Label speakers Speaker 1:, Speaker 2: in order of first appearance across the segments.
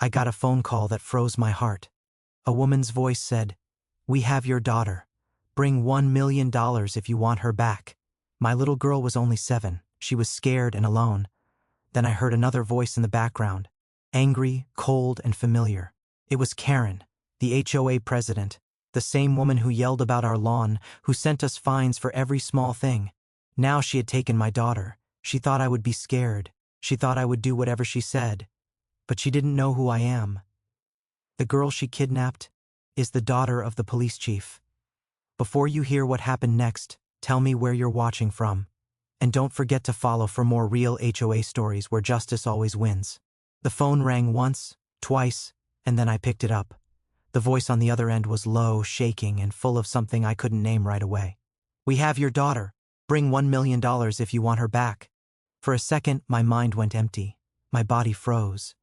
Speaker 1: I got a phone call that froze my heart. A woman's voice said, "We have your daughter. Bring $1 million if you want her back." My little girl was only 7. She was scared and alone. Then I heard another voice in the background, angry, cold, and familiar. It was Karen, the HOA president, the same woman who yelled about our lawn, who sent us fines for every small thing. Now she had taken my daughter. She thought I would be scared. She thought I would do whatever she said. But she didn't know who I am. The girl she kidnapped is the daughter of the police chief. Before you hear what happened next, tell me where you're watching from. And don't forget to follow for more real HOA stories where justice always wins. The phone rang once, twice, and then I picked it up. The voice on the other end was low, shaking, and full of something I couldn't name right away. "We have your daughter. Bring $1 million if you want her back." For a second, my mind went empty. My body froze.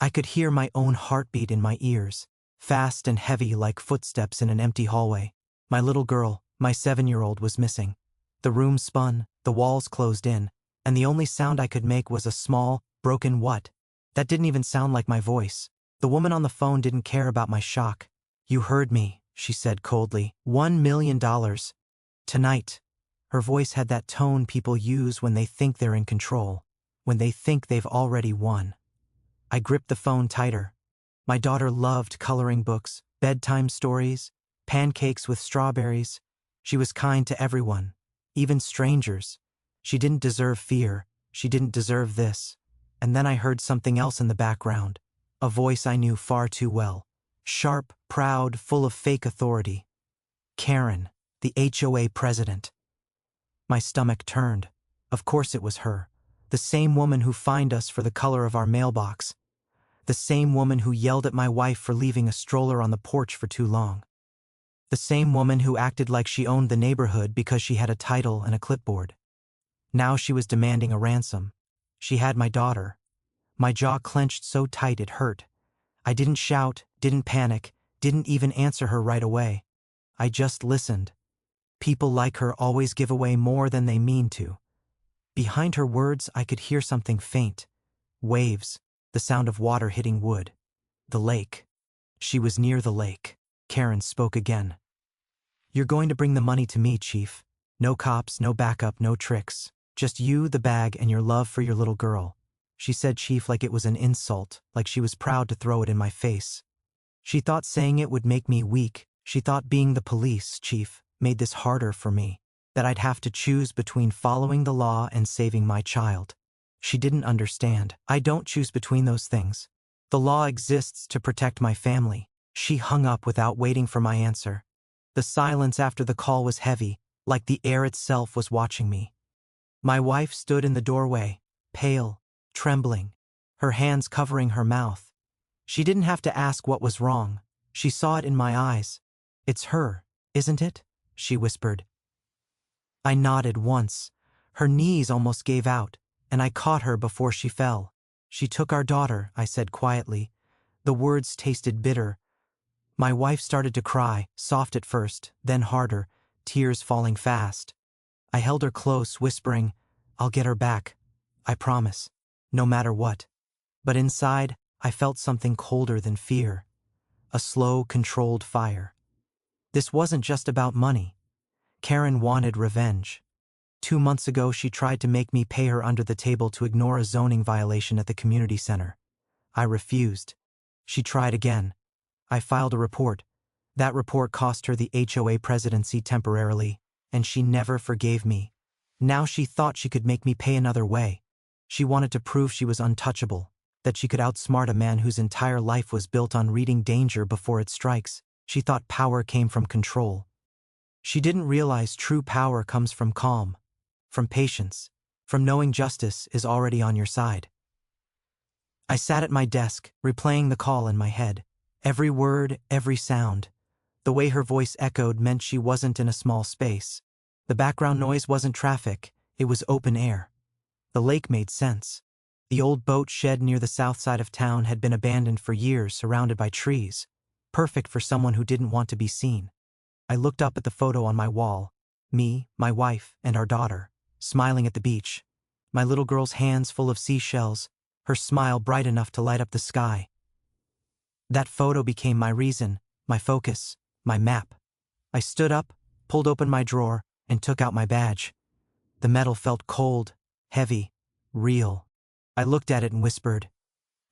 Speaker 1: I could hear my own heartbeat in my ears, fast and heavy like footsteps in an empty hallway. My little girl, my 7-year-old, was missing. The room spun, the walls closed in, and the only sound I could make was a small, broken what. That didn't even sound like my voice. The woman on the phone didn't care about my shock. "You heard me," she said coldly. $1 million. Tonight." Her voice had that tone people use when they think they're in control, when they think they've already won. I gripped the phone tighter. My daughter loved coloring books, bedtime stories, pancakes with strawberries. She was kind to everyone, even strangers. She didn't deserve fear. She didn't deserve this. And then I heard something else in the background, a voice I knew far too well. Sharp, proud, full of fake authority. Karen, the HOA president. My stomach turned. Of course it was her. The same woman who fined us for the color of our mailbox. The same woman who yelled at my wife for leaving a stroller on the porch for too long. The same woman who acted like she owned the neighborhood because she had a title and a clipboard. Now she was demanding a ransom. She had my daughter. My jaw clenched so tight it hurt. I didn't shout, didn't panic, didn't even answer her right away. I just listened. People like her always give away more than they mean to. Behind her words, I could hear something faint. Waves, the sound of water hitting wood. The lake. She was near the lake. Karen spoke again. "You're going to bring the money to me, Chief. No cops, no backup, no tricks. Just you, the bag, and your love for your little girl." She said Chief like it was an insult, like she was proud to throw it in my face. She thought saying it would make me weak. She thought being the police chief made this harder for me, that I'd have to choose between following the law and saving my child. She didn't understand. I don't choose between those things. The law exists to protect my family. She hung up without waiting for my answer. The silence after the call was heavy, like the air itself was watching me. My wife stood in the doorway, pale, trembling, her hands covering her mouth. She didn't have to ask what was wrong. She saw it in my eyes. "It's her, isn't it?" she whispered. I nodded once. Her knees almost gave out, and I caught her before she fell. "She took our daughter," I said quietly. The words tasted bitter. My wife started to cry, soft at first, then harder, tears falling fast. I held her close, whispering, "I'll get her back. I promise. No matter what." But inside, I felt something colder than fear. A slow, controlled fire. This wasn't just about money. Karen wanted revenge. 2 months ago, she tried to make me pay her under the table to ignore a zoning violation at the community center. I refused. She tried again. I filed a report. That report cost her the HOA presidency temporarily, and she never forgave me. Now she thought she could make me pay another way. She wanted to prove she was untouchable, that she could outsmart a man whose entire life was built on reading danger before it strikes. She thought power came from control. She didn't realize true power comes from calm, from patience, from knowing justice is already on your side. I sat at my desk, replaying the call in my head. Every word, every sound. The way her voice echoed meant she wasn't in a small space. The background noise wasn't traffic, it was open air. The lake made sense. The old boat shed near the south side of town had been abandoned for years, surrounded by trees. Perfect for someone who didn't want to be seen. I looked up at the photo on my wall. Me, my wife, and our daughter, smiling at the beach. My little girl's hands full of seashells, her smile bright enough to light up the sky. That photo became my reason, my focus, my map. I stood up, pulled open my drawer, and took out my badge. The metal felt cold, heavy, real. I looked at it and whispered,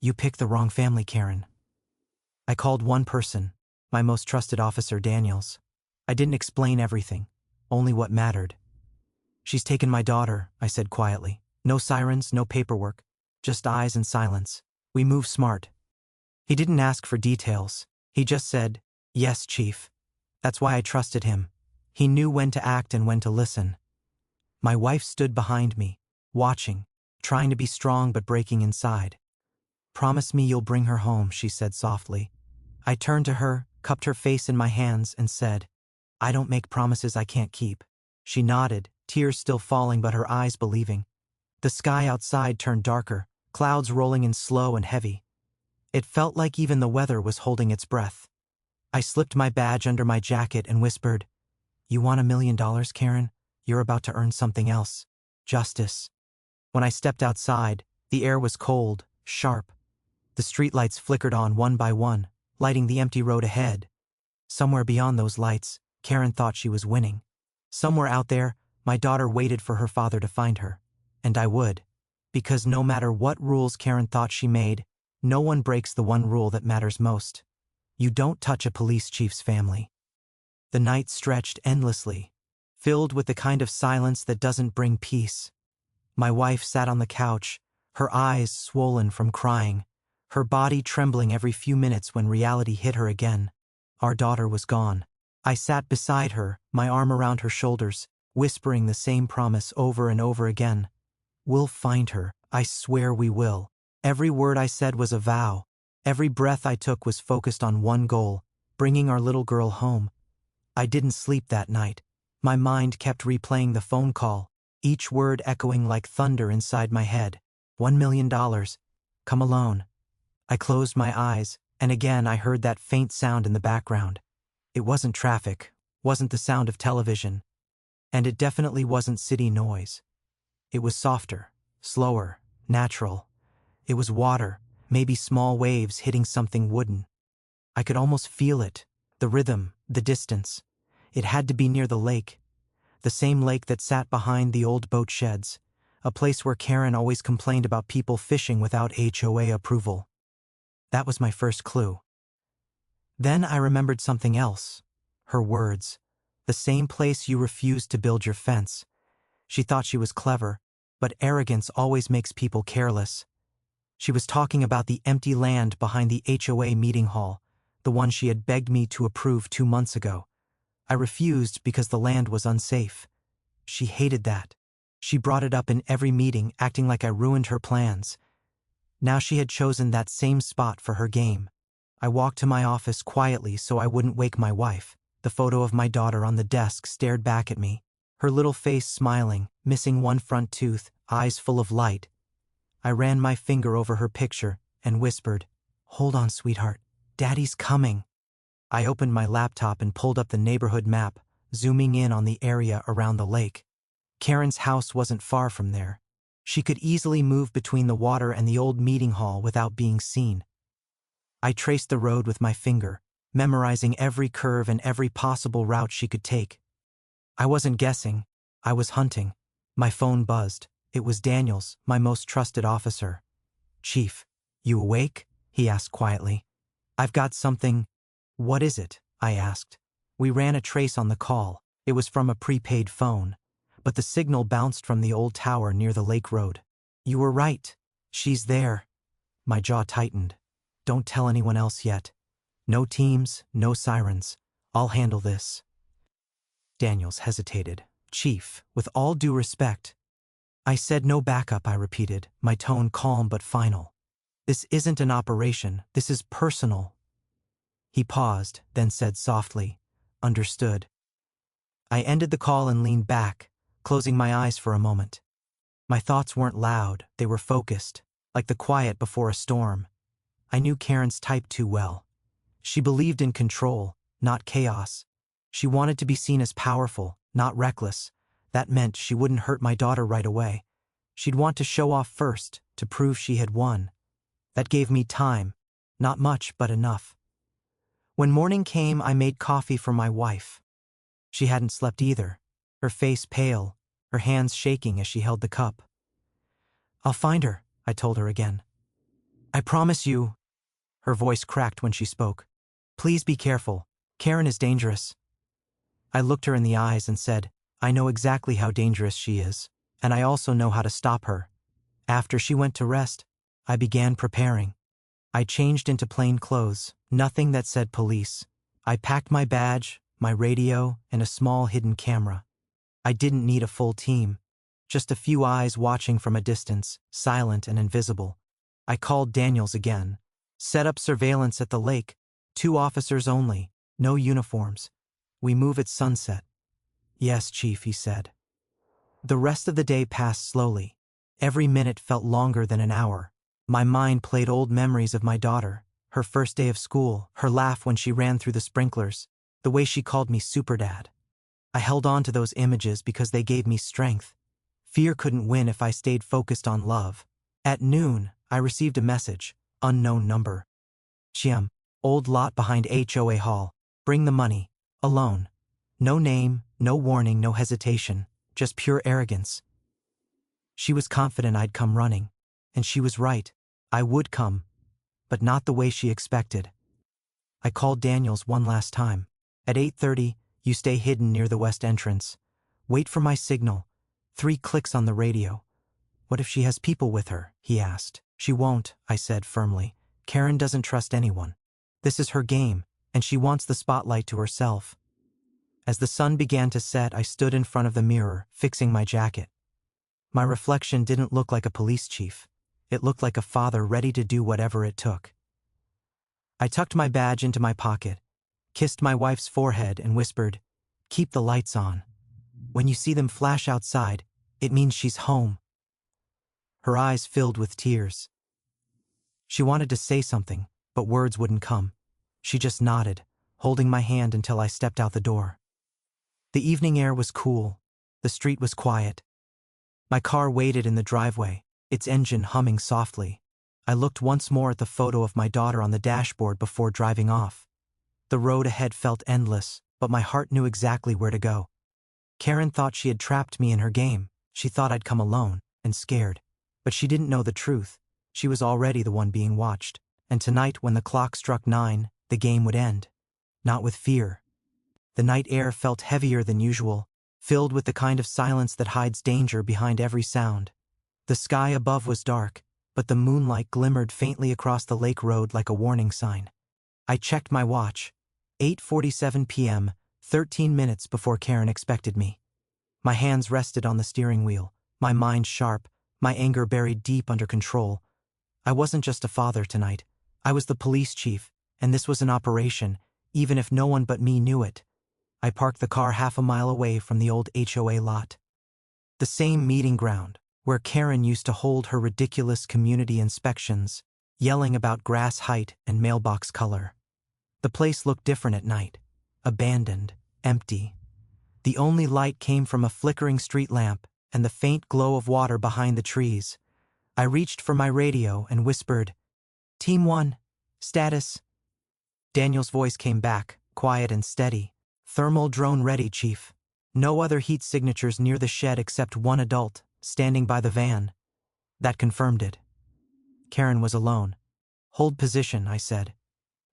Speaker 1: "You picked the wrong family, Karen." I called one person, my most trusted officer, Daniels. I didn't explain everything, only what mattered. "She's taken my daughter," I said quietly. No sirens, no paperwork, just eyes and silence. "We move smart." He didn't ask for details. He just said, "Yes, Chief." That's why I trusted him. He knew when to act and when to listen. My wife stood behind me, watching, trying to be strong but breaking inside. "Promise me you'll bring her home," she said softly. I turned to her, cupped her face in my hands, and said, "I don't make promises I can't keep." She nodded, tears still falling but her eyes believing. The sky outside turned darker, clouds rolling in slow and heavy. It felt like even the weather was holding its breath. I slipped my badge under my jacket and whispered, "You want $1 million, Karen? You're about to earn something else. Justice." When I stepped outside, the air was cold, sharp. The streetlights flickered on one by one, lighting the empty road ahead. Somewhere beyond those lights, Karen thought she was winning. Somewhere out there, my daughter waited for her father to find her. And I would. Because no matter what rules Karen thought she made, no one breaks the one rule that matters most. You don't touch a police chief's family. The night stretched endlessly, filled with the kind of silence that doesn't bring peace. My wife sat on the couch, her eyes swollen from crying, her body trembling every few minutes when reality hit her again. Our daughter was gone. I sat beside her, my arm around her shoulders, whispering the same promise over and over again. "We'll find her. I swear we will." Every word I said was a vow. Every breath I took was focused on one goal, bringing our little girl home. I didn't sleep that night. My mind kept replaying the phone call, each word echoing like thunder inside my head. $1 million. Come alone. I closed my eyes, and again I heard that faint sound in the background. It wasn't traffic, wasn't the sound of television, and it definitely wasn't city noise. It was softer, slower, natural. It was water, maybe small waves hitting something wooden. I could almost feel it, the rhythm, the distance. It had to be near the lake, the same lake that sat behind the old boat sheds, a place where Karen always complained about people fishing without HOA approval. That was my first clue. Then I remembered something else. Her words. The same place you refused to build your fence. She thought she was clever, but arrogance always makes people careless. She was talking about the empty land behind the HOA meeting hall, the one she had begged me to approve 2 months ago. I refused because the land was unsafe. She hated that. She brought it up in every meeting, acting like I ruined her plans. Now she had chosen that same spot for her game. I walked to my office quietly so I wouldn't wake my wife. The photo of my daughter on the desk stared back at me, her little face smiling, missing one front tooth, eyes full of light. I ran my finger over her picture and whispered, "Hold on, sweetheart. Daddy's coming." I opened my laptop and pulled up the neighborhood map, zooming in on the area around the lake. Karen's house wasn't far from there. She could easily move between the water and the old meeting hall without being seen. I traced the road with my finger, memorizing every curve and every possible route she could take. I wasn't guessing. I was hunting. My phone buzzed. It was Daniels, my most trusted officer. "Chief, you awake?" he asked quietly. "I've got something." "What is it?" I asked. We ran a trace on the call. It was from a prepaid phone, but the signal bounced from the old tower near the lake road. "You were right. She's there." My jaw tightened. "Don't tell anyone else yet. No teams, no sirens. I'll handle this." Daniels hesitated. "Chief, with all due respect." I said no backup, I repeated, my tone calm but final. "This isn't an operation. This is personal." He paused, then said softly, "Understood." I ended the call and leaned back, closing my eyes for a moment. My thoughts weren't loud, they were focused, like the quiet before a storm. I knew Karen's type too well. She believed in control, not chaos. She wanted to be seen as powerful, not reckless. That meant she wouldn't hurt my daughter right away. She'd want to show off first, to prove she had won. That gave me time, Not much, but enough. When morning came, I made coffee for my wife. She hadn't slept either, her face pale, her hands shaking as she held the cup. "I'll find her," I told her again. "I promise you." Her voice cracked when she spoke. "Please be careful. Karen is dangerous." I looked her in the eyes and said, "I know exactly how dangerous she is, and I also know how to stop her." After she went to rest, I began preparing. I changed into plain clothes, nothing that said police. I packed my badge, my radio, and a small hidden camera. I didn't need a full team, just a few eyes watching from a distance, silent and invisible. I called Daniels again. "Set up surveillance at the lake. 2 officers only, no uniforms. We move at sunset." "Yes, Chief," he said. The rest of the day passed slowly. Every minute felt longer than an hour. My mind played old memories of my daughter, her first day of school, her laugh when she ran through the sprinklers, the way she called me Super Dad. I held on to those images because they gave me strength. Fear couldn't win if I stayed focused on love. At noon, I received a message, unknown number. "Chiam, old lot behind HOA hall. Bring the money. Alone." No name, no warning, no hesitation, just pure arrogance. She was confident I'd come running, and she was right. I would come, but not the way she expected. I called Daniels one last time. "At 8:30, you stay hidden near the west entrance. Wait for my signal. 3 clicks on the radio." "What if she has people with her?" he asked. "She won't," I said firmly. "Karen doesn't trust anyone. This is her game, and she wants the spotlight to herself." As the sun began to set, I stood in front of the mirror, fixing my jacket. My reflection didn't look like a police chief. It looked like a father ready to do whatever it took. I tucked my badge into my pocket, kissed my wife's forehead, and whispered, "Keep the lights on. When you see them flash outside, it means she's home." Her eyes filled with tears. She wanted to say something, but words wouldn't come. She just nodded, holding my hand until I stepped out the door. The evening air was cool. The street was quiet. My car waited in the driveway, its engine humming softly. I looked once more at the photo of my daughter on the dashboard before driving off. The road ahead felt endless, but my heart knew exactly where to go. Karen thought she had trapped me in her game. She thought I'd come alone, and scared. But she didn't know the truth. She was already the one being watched. And tonight, when the clock struck 9, the game would end. Not with fear. The night air felt heavier than usual, filled with the kind of silence that hides danger behind every sound. The sky above was dark, but the moonlight glimmered faintly across the lake road like a warning sign. I checked my watch. 8:47 p.m., 13 minutes before Karen expected me. My hands rested on the steering wheel, my mind sharp, my anger buried deep under control. I wasn't just a father tonight. I was the police chief, and this was an operation, even if no one but me knew it. I parked the car half a mile away from the old HOA lot. The same meeting ground, where Karen used to hold her ridiculous community inspections, yelling about grass height and mailbox color. The place looked different at night, abandoned, empty. The only light came from a flickering street lamp and the faint glow of water behind the trees. I reached for my radio and whispered, "Team 1, status." Daniel's voice came back, quiet and steady. "Thermal drone ready, Chief. No other heat signatures near the shed except one adult, standing by the van." That confirmed it. Karen was alone. "Hold position," I said.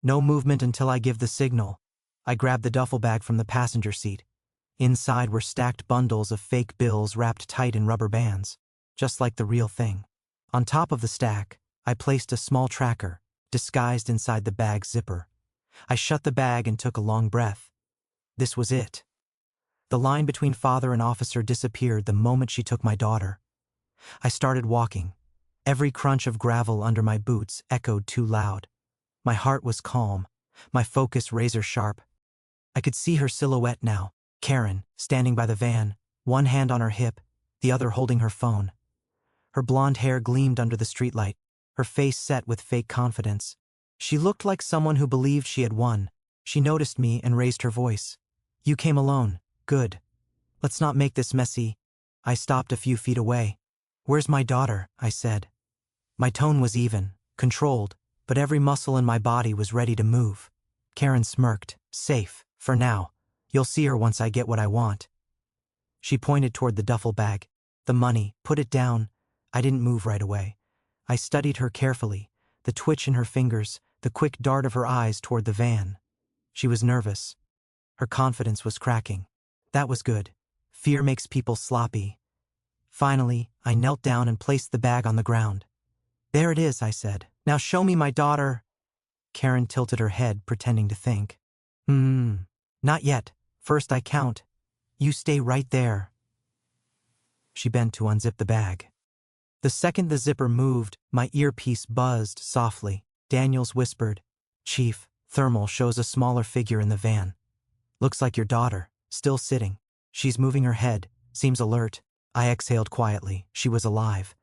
Speaker 1: "No movement until I give the signal." I grabbed the duffel bag from the passenger seat. Inside were stacked bundles of fake bills wrapped tight in rubber bands, just like the real thing. On top of the stack, I placed a small tracker, disguised inside the bag's zipper. I shut the bag and took a long breath. This was it. The line between father and officer disappeared the moment she took my daughter. I started walking. Every crunch of gravel under my boots echoed too loud. My heart was calm, my focus razor sharp. I could see her silhouette now, Karen, standing by the van, one hand on her hip, the other holding her phone. Her blonde hair gleamed under the streetlight, her face set with fake confidence. She looked like someone who believed she had won. She noticed me and raised her voice. "You came alone. Good. Let's not make this messy." I stopped a few feet away. "Where's my daughter?" I said. My tone was even, controlled, but every muscle in my body was ready to move. Karen smirked. Safe, for now. You'll see her once I get what I want. She pointed toward the duffel bag. The money, put it down. I didn't move right away. I studied her carefully, the twitch in her fingers, the quick dart of her eyes toward the van. She was nervous. Her confidence was cracking. That was good. Fear makes people sloppy. Finally, I knelt down and placed the bag on the ground. There it is, I said. Now show me my daughter. Karen tilted her head, pretending to think. Not yet. First I count. You stay right there. She bent to unzip the bag. The second the zipper moved, my earpiece buzzed softly. Daniels whispered, Chief, thermal shows a smaller figure in the van. Looks like your daughter, still sitting. She's moving her head, seems alert. I exhaled quietly. She was alive.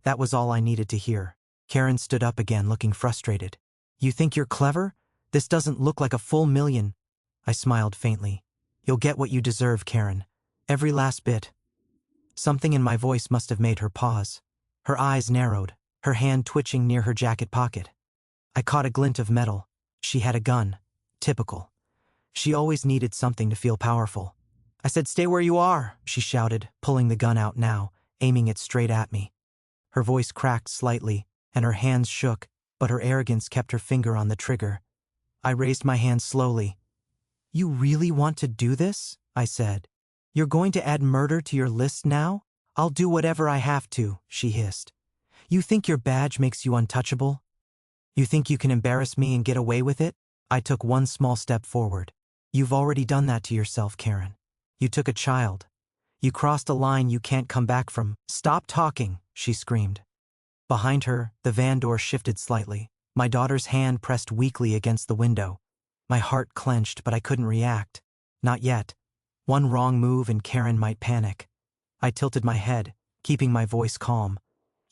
Speaker 1: That was all I needed to hear. Karen stood up again, looking frustrated. You think you're clever? This doesn't look like a full million. I smiled faintly. You'll get what you deserve, Karen. Every last bit. Something in my voice must have made her pause. Her eyes narrowed, her hand twitching near her jacket pocket. I caught a glint of metal. She had a gun. Typical. She always needed something to feel powerful. I said, stay where you are, she shouted, pulling the gun out now, aiming it straight at me. Her voice cracked slightly, and her hands shook, but her arrogance kept her finger on the trigger. I raised my hand slowly. You really want to do this? I said. You're going to add murder to your list now? I'll do whatever I have to, she hissed. You think your badge makes you untouchable? You think you can embarrass me and get away with it? I took one small step forward. You've already done that to yourself, Karen. You took a child. You crossed a line you can't come back from. Stop talking, she screamed. Behind her, the van door shifted slightly. My daughter's hand pressed weakly against the window. My heart clenched, but I couldn't react. Not yet. One wrong move and Karen might panic. I tilted my head, keeping my voice calm.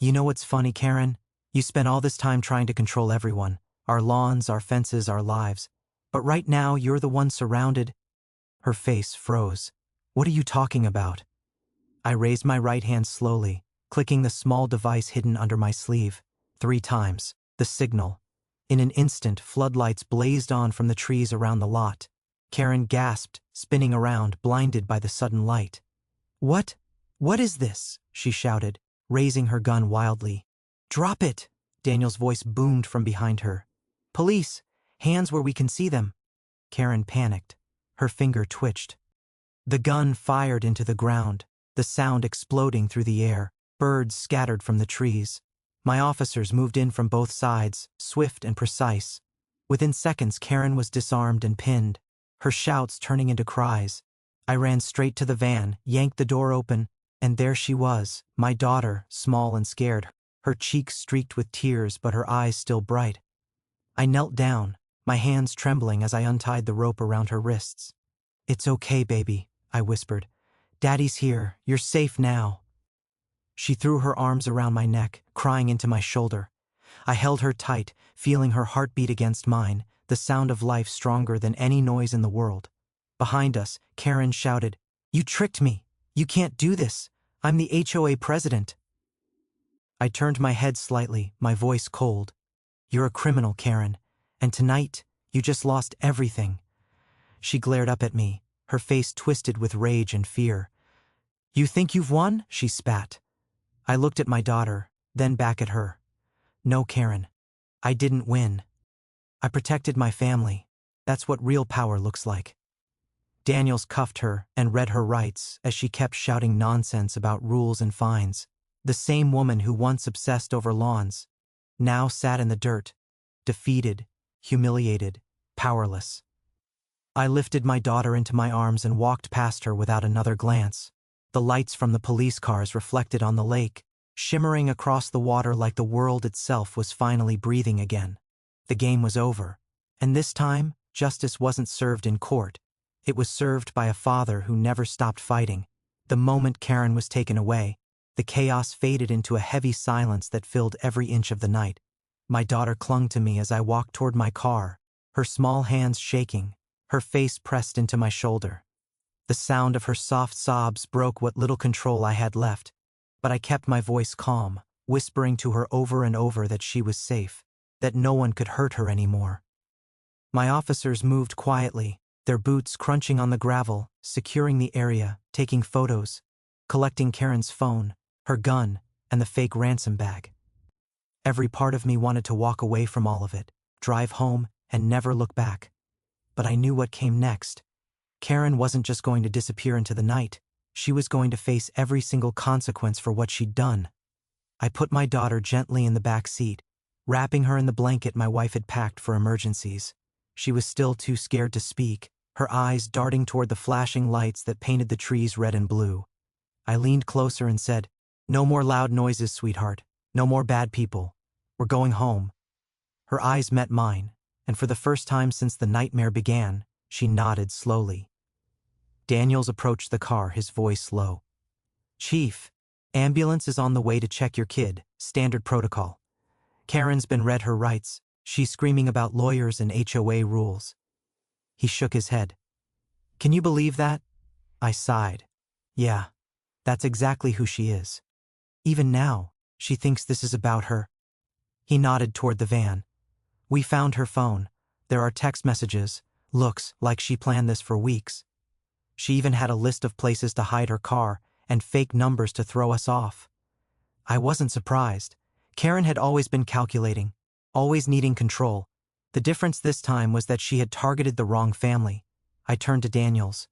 Speaker 1: You know what's funny, Karen? You spent all this time trying to control everyone. Our lawns, our fences, our lives. But right now, you're the one surrounded. Her face froze. What are you talking about? I raised my right hand slowly, clicking the small device hidden under my sleeve. 3 times. The signal. In an instant, floodlights blazed on from the trees around the lot. Karen gasped, spinning around, blinded by the sudden light. What? What is this? She shouted, raising her gun wildly. Drop it! Daniel's voice boomed from behind her. Police! Hands where we can see them! Karen panicked. Her finger twitched. The gun fired into the ground, the sound exploding through the air. Birds scattered from the trees. My officers moved in from both sides, swift and precise. Within seconds, Karen was disarmed and pinned, her shouts turning into cries. I ran straight to the van, yanked the door open, and there she was, my daughter, small and scared, her cheeks streaked with tears but her eyes still bright. I knelt down, my hands trembling as I untied the rope around her wrists. It's okay, baby, I whispered. Daddy's here, you're safe now. She threw her arms around my neck, crying into my shoulder. I held her tight, feeling her heartbeat against mine, the sound of life stronger than any noise in the world. Behind us, Karen shouted, You tricked me! You can't do this! I'm the HOA president! I turned my head slightly, my voice cold. You're a criminal, Karen, and tonight, you just lost everything. She glared up at me, her face twisted with rage and fear. You think you've won? She spat. I looked at my daughter, then back at her. No, Karen. I didn't win. I protected my family. That's what real power looks like. Daniels cuffed her and read her rights as she kept shouting nonsense about rules and fines. The same woman who once obsessed over lawns, now sat in the dirt, defeated, humiliated, powerless. I lifted my daughter into my arms and walked past her without another glance. The lights from the police cars reflected on the lake, shimmering across the water like the world itself was finally breathing again. The game was over, and this time, justice wasn't served in court. It was served by a father who never stopped fighting. The moment Karen was taken away, the chaos faded into a heavy silence that filled every inch of the night. My daughter clung to me as I walked toward my car, her small hands shaking, her face pressed into my shoulder. The sound of her soft sobs broke what little control I had left, but I kept my voice calm, whispering to her over and over that she was safe. that no one could hurt her anymore. My officers moved quietly, their boots crunching on the gravel, securing the area, taking photos, collecting Karen's phone, her gun, and the fake ransom bag. Every part of me wanted to walk away from all of it, drive home, and never look back. But I knew what came next. Karen wasn't just going to disappear into the night. She was going to face every single consequence for what she'd done. I put my daughter gently in the back seat, wrapping her in the blanket my wife had packed for emergencies. She was still too scared to speak, her eyes darting toward the flashing lights that painted the trees red and blue. I leaned closer and said, "No more loud noises, sweetheart. No more bad people. We're going home." Her eyes met mine, and for the first time since the nightmare began, she nodded slowly. Daniels approached the car, his voice low. "Chief, ambulance is on the way to check your kid, standard protocol. Karen's been read her rights. She's screaming about lawyers and HOA rules." He shook his head. "Can you believe that?" I sighed. "Yeah, that's exactly who she is. Even now, she thinks this is about her." He nodded toward the van. "We found her phone. There are text messages. Looks like she planned this for weeks. She even had a list of places to hide her car and fake numbers to throw us off." I wasn't surprised. Karen had always been calculating, always needing control. The difference this time was that she had targeted the wrong family. I turned to Daniels.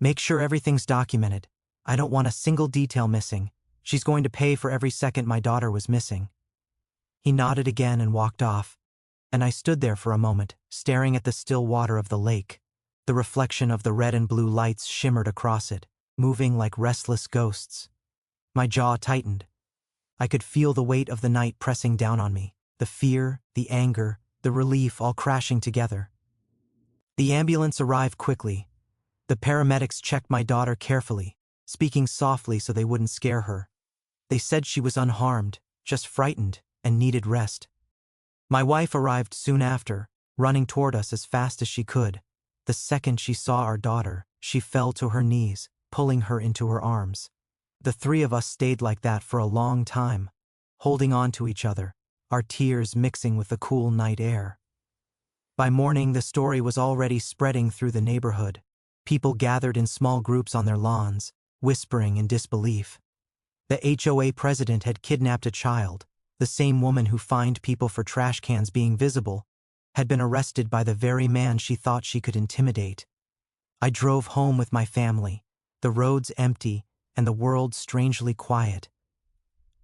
Speaker 1: "Make sure everything's documented. I don't want a single detail missing. She's going to pay for every second my daughter was missing." He nodded again and walked off, and I stood there for a moment, staring at the still water of the lake. The reflection of the red and blue lights shimmered across it, moving like restless ghosts. My jaw tightened. I could feel the weight of the night pressing down on me, the fear, the anger, the relief all crashing together. The ambulance arrived quickly. The paramedics checked my daughter carefully, speaking softly so they wouldn't scare her. They said she was unharmed, just frightened, and needed rest. My wife arrived soon after, running toward us as fast as she could. The second she saw our daughter, she fell to her knees, pulling her into her arms. The three of us stayed like that for a long time, holding on to each other, our tears mixing with the cool night air. By morning, the story was already spreading through the neighborhood. People gathered in small groups on their lawns, whispering in disbelief. The HOA president had kidnapped a child. The same woman who fined people for trash cans being visible had been arrested by the very man she thought she could intimidate. I drove home with my family, the roads empty and the world strangely quiet.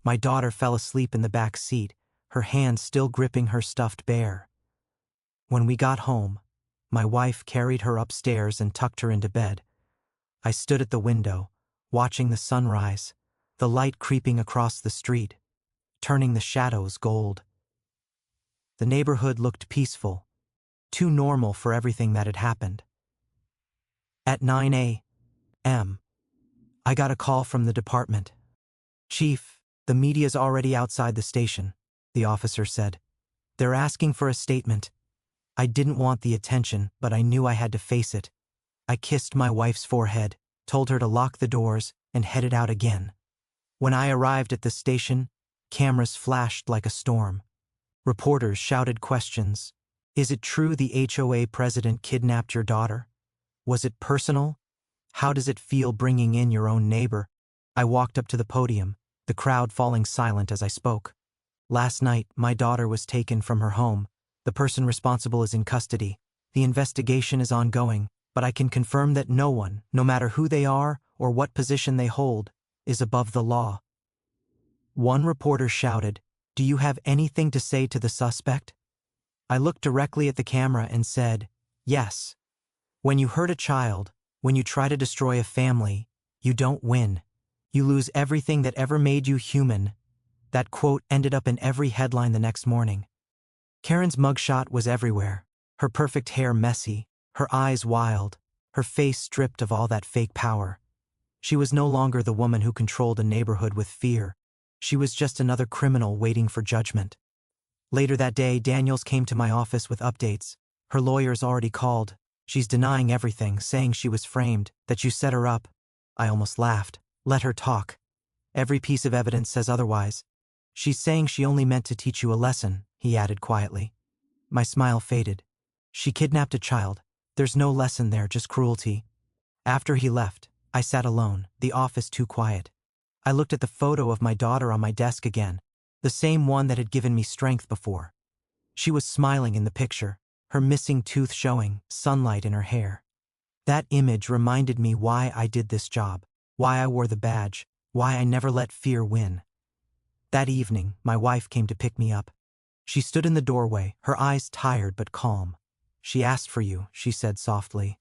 Speaker 1: My daughter fell asleep in the back seat, her hand still gripping her stuffed bear. When we got home, my wife carried her upstairs and tucked her into bed. I stood at the window, watching the sunrise, the light creeping across the street, turning the shadows gold. The neighborhood looked peaceful, too normal for everything that had happened. At 9 a.m., I got a call from the department. "Chief, the media's already outside the station," the officer said. "They're asking for a statement." I didn't want the attention, but I knew I had to face it. I kissed my wife's forehead, told her to lock the doors, and headed out again. When I arrived at the station, cameras flashed like a storm. Reporters shouted questions. "Is it true the HOA president kidnapped your daughter? Was it personal? How does it feel bringing in your own neighbor?" I walked up to the podium, the crowd falling silent as I spoke. "Last night, my daughter was taken from her home. The person responsible is in custody. The investigation is ongoing, but I can confirm that no one, no matter who they are or what position they hold, is above the law." One reporter shouted, "Do you have anything to say to the suspect?" I looked directly at the camera and said, "Yes. When you hurt a child, when you try to destroy a family, you don't win. You lose everything that ever made you human." That quote ended up in every headline the next morning. Karen's mugshot was everywhere, her perfect hair messy, her eyes wild, her face stripped of all that fake power. She was no longer the woman who controlled a neighborhood with fear. She was just another criminal waiting for judgment. Later that day, Daniels came to my office with updates. "Her lawyer's already called. She's denying everything, saying she was framed, that you set her up." I almost laughed. "Let her talk. Every piece of evidence says otherwise. She's saying she only meant to teach you a lesson, he added quietly. My smile faded. She kidnapped a child. There's no lesson there, just cruelty. After he left, I sat alone, the office too quiet. I looked at the photo of my daughter on my desk again, the same one that had given me strength before. She was smiling in the picture, her missing tooth showing, sunlight in her hair. That image reminded me why I did this job, why I wore the badge, why I never let fear win. That evening, my wife came to pick me up. She stood in the doorway, her eyes tired but calm. She asked for you, she said softly.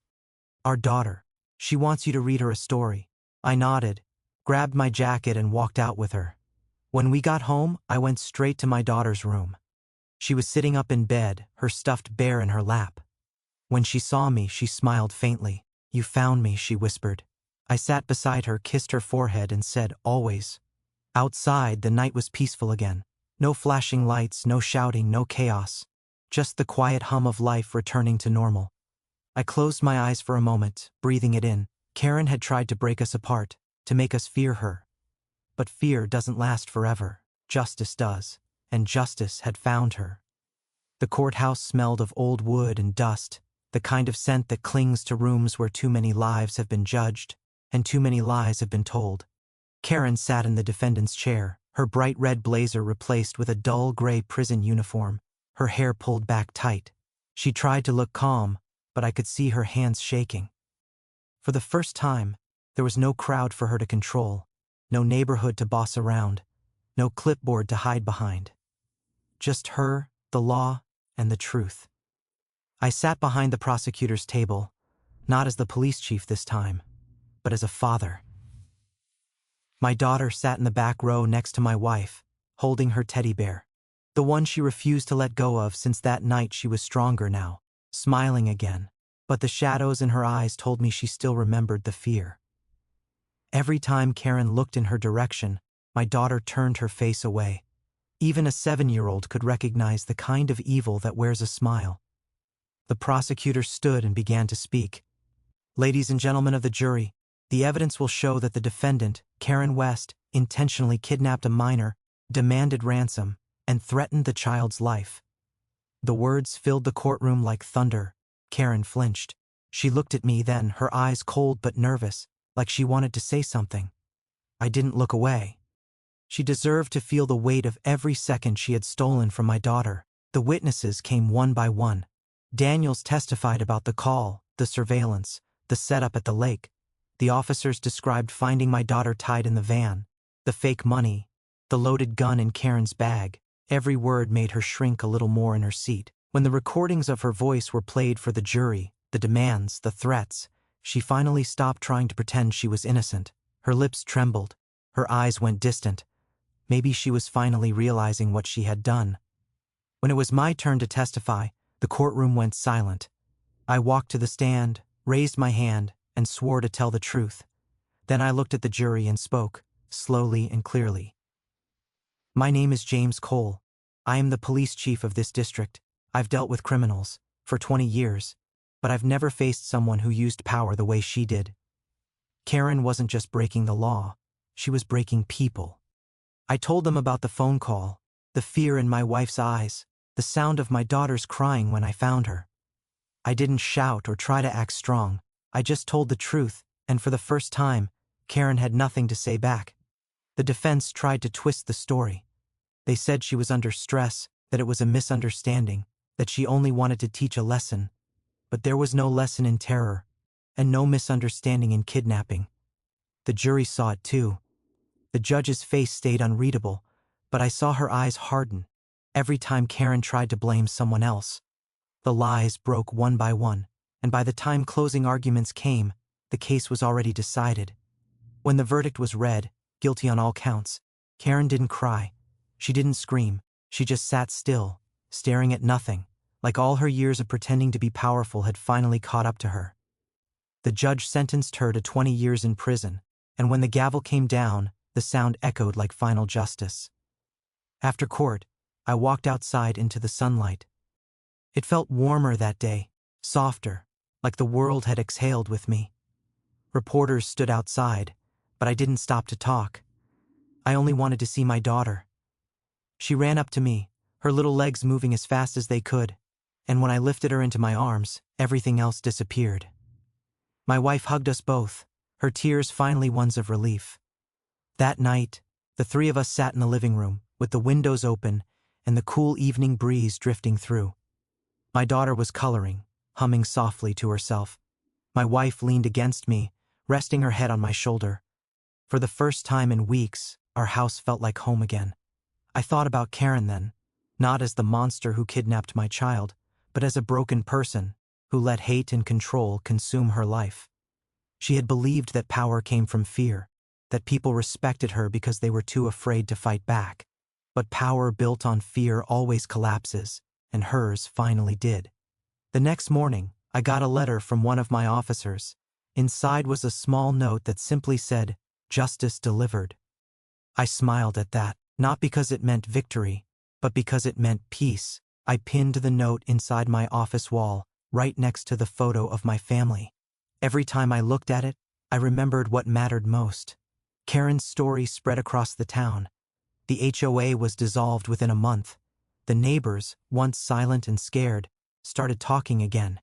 Speaker 1: Our daughter. She wants you to read her a story. I nodded, grabbed my jacket and walked out with her. When we got home, I went straight to my daughter's room. She was sitting up in bed, her stuffed bear in her lap. When she saw me, she smiled faintly. You found me, she whispered. I sat beside her, kissed her forehead and said, always. Outside, the night was peaceful again. No flashing lights, no shouting, no chaos. Just the quiet hum of life returning to normal. I closed my eyes for a moment, breathing it in. Karen had tried to break us apart, to make us fear her. But fear doesn't last forever. Justice does. And justice had found her. The courthouse smelled of old wood and dust, the kind of scent that clings to rooms where too many lives have been judged, and too many lies have been told. Karen sat in the defendant's chair, her bright red blazer replaced with a dull gray prison uniform, her hair pulled back tight. She tried to look calm, but I could see her hands shaking. For the first time, there was no crowd for her to control, no neighborhood to boss around, no clipboard to hide behind. Just her, the law, and the truth. I sat behind the prosecutor's table, not as the police chief this time, but as a father. My daughter sat in the back row next to my wife, holding her teddy bear. The one she refused to let go of since that night. She was stronger now, smiling again, but the shadows in her eyes told me she still remembered the fear. Every time Karen looked in her direction, my daughter turned her face away. Even a 7-year-old could recognize the kind of evil that wears a smile. The prosecutor stood and began to speak. Ladies and gentlemen of the jury, the evidence will show that the defendant, Karen West, intentionally kidnapped a minor, demanded ransom, and threatened the child's life. The words filled the courtroom like thunder. Karen flinched. She looked at me then, her eyes cold but nervous, like she wanted to say something. I didn't look away. She deserved to feel the weight of every second she had stolen from my daughter. The witnesses came one by one. Daniels testified about the call, the surveillance, the setup at the lake. The officers described finding my daughter tied in the van, the fake money, the loaded gun in Karen's bag. Every word made her shrink a little more in her seat. When the recordings of her voice were played for the jury, the demands, the threats, she finally stopped trying to pretend she was innocent. Her lips trembled. Her eyes went distant. Maybe she was finally realizing what she had done. When it was my turn to testify, the courtroom went silent. I walked to the stand, raised my hand, and swore to tell the truth. Then I looked at the jury and spoke, slowly and clearly. My name is James Cole. I am the police chief of this district. I've dealt with criminals for 20 years, but I've never faced someone who used power the way she did. Karen wasn't just breaking the law, she was breaking people. I told them about the phone call, the fear in my wife's eyes, the sound of my daughter's crying when I found her. I didn't shout or try to act strong. I just told the truth, and for the first time, Karen had nothing to say back. The defense tried to twist the story. They said she was under stress, that it was a misunderstanding, that she only wanted to teach a lesson. But there was no lesson in terror, and no misunderstanding in kidnapping. The jury saw it too. The judge's face stayed unreadable, but I saw her eyes harden every time Karen tried to blame someone else. The lies broke one by one, and by the time closing arguments came, the case was already decided. When the verdict was read, guilty on all counts, Karen didn't cry. She didn't scream. She just sat still, staring at nothing, like all her years of pretending to be powerful had finally caught up to her. The judge sentenced her to 20 years in prison, and when the gavel came down, the sound echoed like final justice. After court, I walked outside into the sunlight. It felt warmer that day, softer, like the world had exhaled with me. Reporters stood outside, but I didn't stop to talk. I only wanted to see my daughter. She ran up to me, her little legs moving as fast as they could, and when I lifted her into my arms, everything else disappeared. My wife hugged us both, her tears finally ones of relief. That night, the three of us sat in the living room, with the windows open and the cool evening breeze drifting through. My daughter was coloring, humming softly to herself. My wife leaned against me, resting her head on my shoulder. For the first time in weeks, our house felt like home again. I thought about Karen then, not as the monster who kidnapped my child, but as a broken person who let hate and control consume her life. She had believed that power came from fear, that people respected her because they were too afraid to fight back. But power built on fear always collapses, and hers finally did. The next morning, I got a letter from one of my officers. Inside was a small note that simply said, "Justice delivered." I smiled at that, not because it meant victory, but because it meant peace. I pinned the note inside my office wall, right next to the photo of my family. Every time I looked at it, I remembered what mattered most. Karen's story spread across the town. The HOA was dissolved within a month. The neighbors, once silent and scared, started talking again,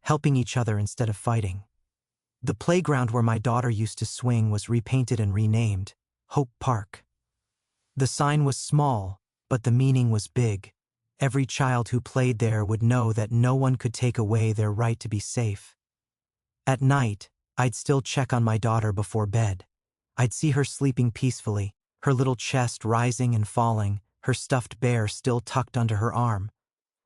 Speaker 1: helping each other instead of fighting. The playground where my daughter used to swing was repainted and renamed Hope Park. The sign was small, but the meaning was big. Every child who played there would know that no one could take away their right to be safe. At night, I'd still check on my daughter before bed. I'd see her sleeping peacefully, her little chest rising and falling, her stuffed bear still tucked under her arm.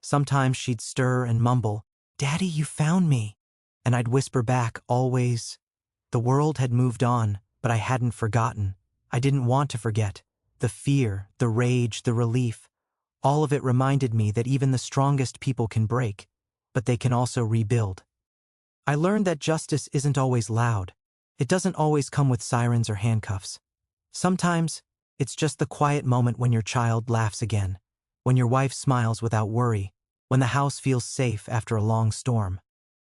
Speaker 1: Sometimes she'd stir and mumble, "Daddy, you found me." And I'd whisper back, always. The world had moved on, but I hadn't forgotten. I didn't want to forget. The fear, the rage, the relief, all of it reminded me that even the strongest people can break, but they can also rebuild. I learned that justice isn't always loud. It doesn't always come with sirens or handcuffs. Sometimes, it's just the quiet moment when your child laughs again, when your wife smiles without worry, when the house feels safe after a long storm.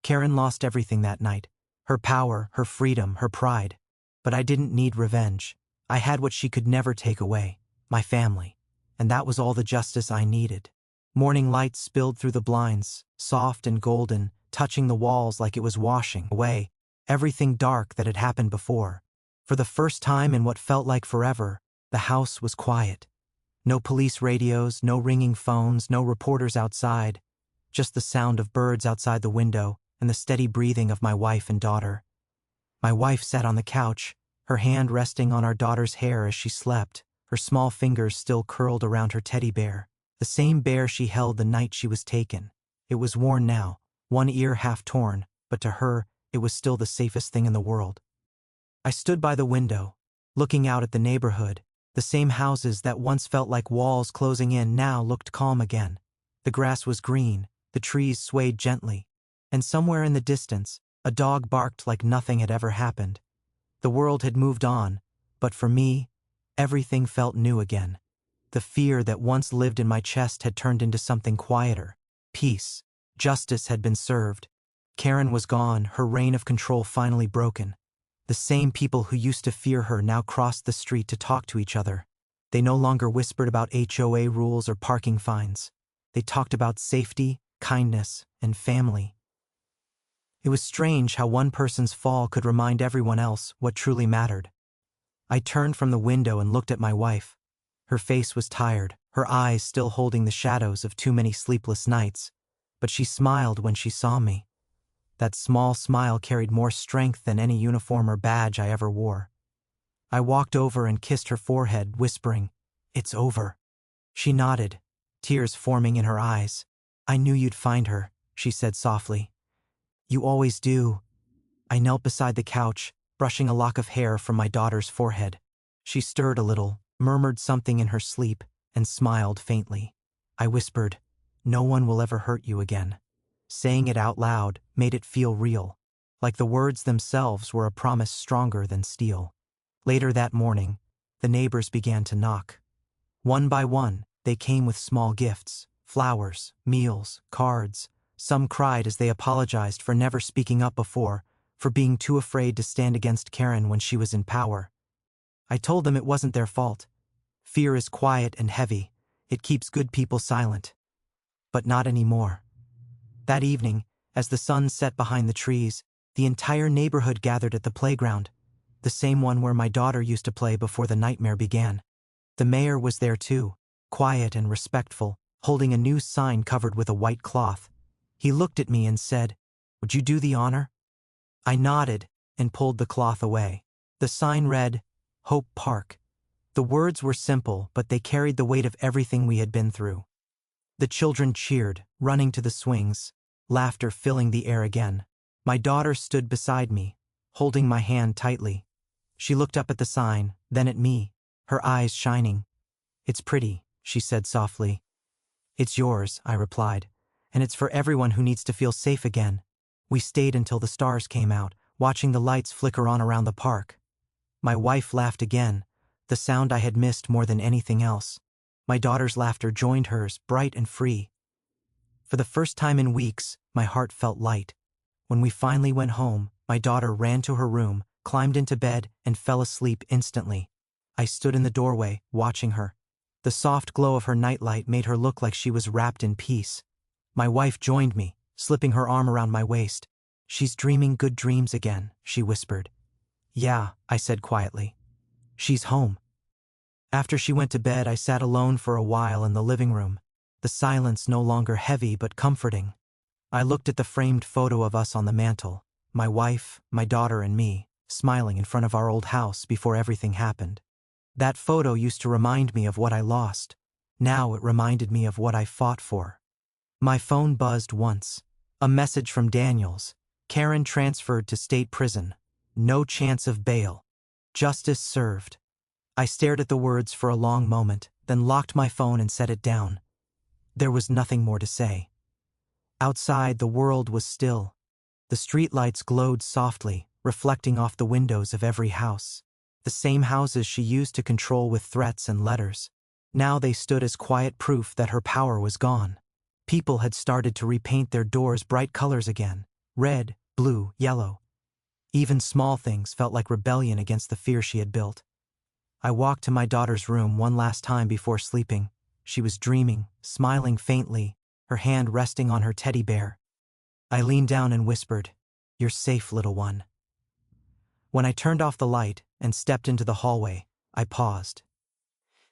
Speaker 1: Karen lost everything that night, her power, her freedom, her pride. But I didn't need revenge. I had what she could never take away, my family. And that was all the justice I needed. Morning light spilled through the blinds, soft and golden, touching the walls like it was washing away everything dark that had happened before. For the first time in what felt like forever, the house was quiet. No police radios, no ringing phones, no reporters outside, just the sound of birds outside the window and the steady breathing of my wife and daughter. My wife sat on the couch, her hand resting on our daughter's hair as she slept, her small fingers still curled around her teddy bear, the same bear she held the night she was taken. It was worn now, one ear half torn, but to her, it was still the safest thing in the world. I stood by the window, looking out at the neighborhood. The same houses that once felt like walls closing in now looked calm again. The grass was green, the trees swayed gently, and somewhere in the distance, a dog barked like nothing had ever happened. The world had moved on, but for me, everything felt new again. The fear that once lived in my chest had turned into something quieter. Peace. Justice had been served. Karen was gone, her reign of control finally broken. The same people who used to fear her now crossed the street to talk to each other. They no longer whispered about HOA rules or parking fines. They talked about safety, kindness, and family. It was strange how one person's fall could remind everyone else what truly mattered. I turned from the window and looked at my wife. Her face was tired, her eyes still holding the shadows of too many sleepless nights, but she smiled when she saw me. That small smile carried more strength than any uniform or badge I ever wore. I walked over and kissed her forehead, whispering, "It's over." She nodded, tears forming in her eyes. "I knew you'd find her," she said softly. "You always do." I knelt beside the couch, brushing a lock of hair from my daughter's forehead. She stirred a little, murmured something in her sleep, and smiled faintly. I whispered, "No one will ever hurt you again." Saying it out loud made it feel real, like the words themselves were a promise stronger than steel. Later that morning, the neighbors began to knock. One by one, they came with small gifts, flowers, meals, cards. Some cried as they apologized for never speaking up before, for being too afraid to stand against Karen when she was in power. I told them it wasn't their fault. Fear is quiet and heavy. It keeps good people silent. But not anymore. That evening, as the sun set behind the trees, the entire neighborhood gathered at the playground, the same one where my daughter used to play before the nightmare began. The mayor was there too, quiet and respectful, holding a new sign covered with a white cloth. He looked at me and said, "Would you do the honor?" I nodded and pulled the cloth away. The sign read, "Hope Park." The words were simple, but they carried the weight of everything we had been through. The children cheered, running to the swings, laughter filling the air again. My daughter stood beside me, holding my hand tightly. She looked up at the sign, then at me, her eyes shining. "It's pretty," she said softly. "It's yours," I replied, "and it's for everyone who needs to feel safe again." We stayed until the stars came out, watching the lights flicker on around the park. My wife laughed again, the sound I had missed more than anything else. My daughter's laughter joined hers, bright and free. For the first time in weeks, my heart felt light. When we finally went home, my daughter ran to her room, climbed into bed, and fell asleep instantly. I stood in the doorway, watching her. The soft glow of her nightlight made her look like she was wrapped in peace. My wife joined me, slipping her arm around my waist. "She's dreaming good dreams again," she whispered. "Yeah," I said quietly. "She's home." After she went to bed, I sat alone for a while in the living room, the silence no longer heavy but comforting. I looked at the framed photo of us on the mantel, my wife, my daughter, and me, smiling in front of our old house before everything happened. That photo used to remind me of what I lost. Now it reminded me of what I fought for. My phone buzzed once. A message from Daniels. Karen transferred to state prison. No chance of bail. Justice served. I stared at the words for a long moment, then locked my phone and set it down. There was nothing more to say. Outside, the world was still. The streetlights glowed softly, reflecting off the windows of every house. The same houses she used to control with threats and letters. Now they stood as quiet proof that her power was gone. People had started to repaint their doors bright colors again. Red, blue, yellow. Even small things felt like rebellion against the fear she had built. I walked to my daughter's room one last time before sleeping. She was dreaming, smiling faintly, her hand resting on her teddy bear. I leaned down and whispered, "You're safe, little one." When I turned off the light and stepped into the hallway, I paused.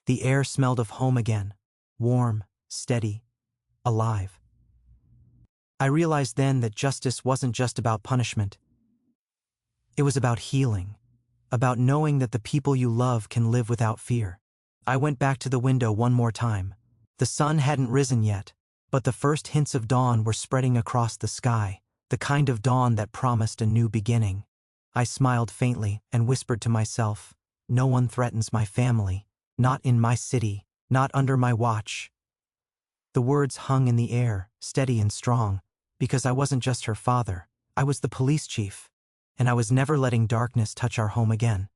Speaker 1: The air smelled of home again, warm, steady, alive. I realized then that justice wasn't just about punishment. It was about healing, about knowing that the people you love can live without fear. I went back to the window one more time. The sun hadn't risen yet, but the first hints of dawn were spreading across the sky, the kind of dawn that promised a new beginning. I smiled faintly and whispered to myself, "No one threatens my family, not in my city, not under my watch." The words hung in the air, steady and strong, because I wasn't just her father, I was the police chief, and I was never letting darkness touch our home again.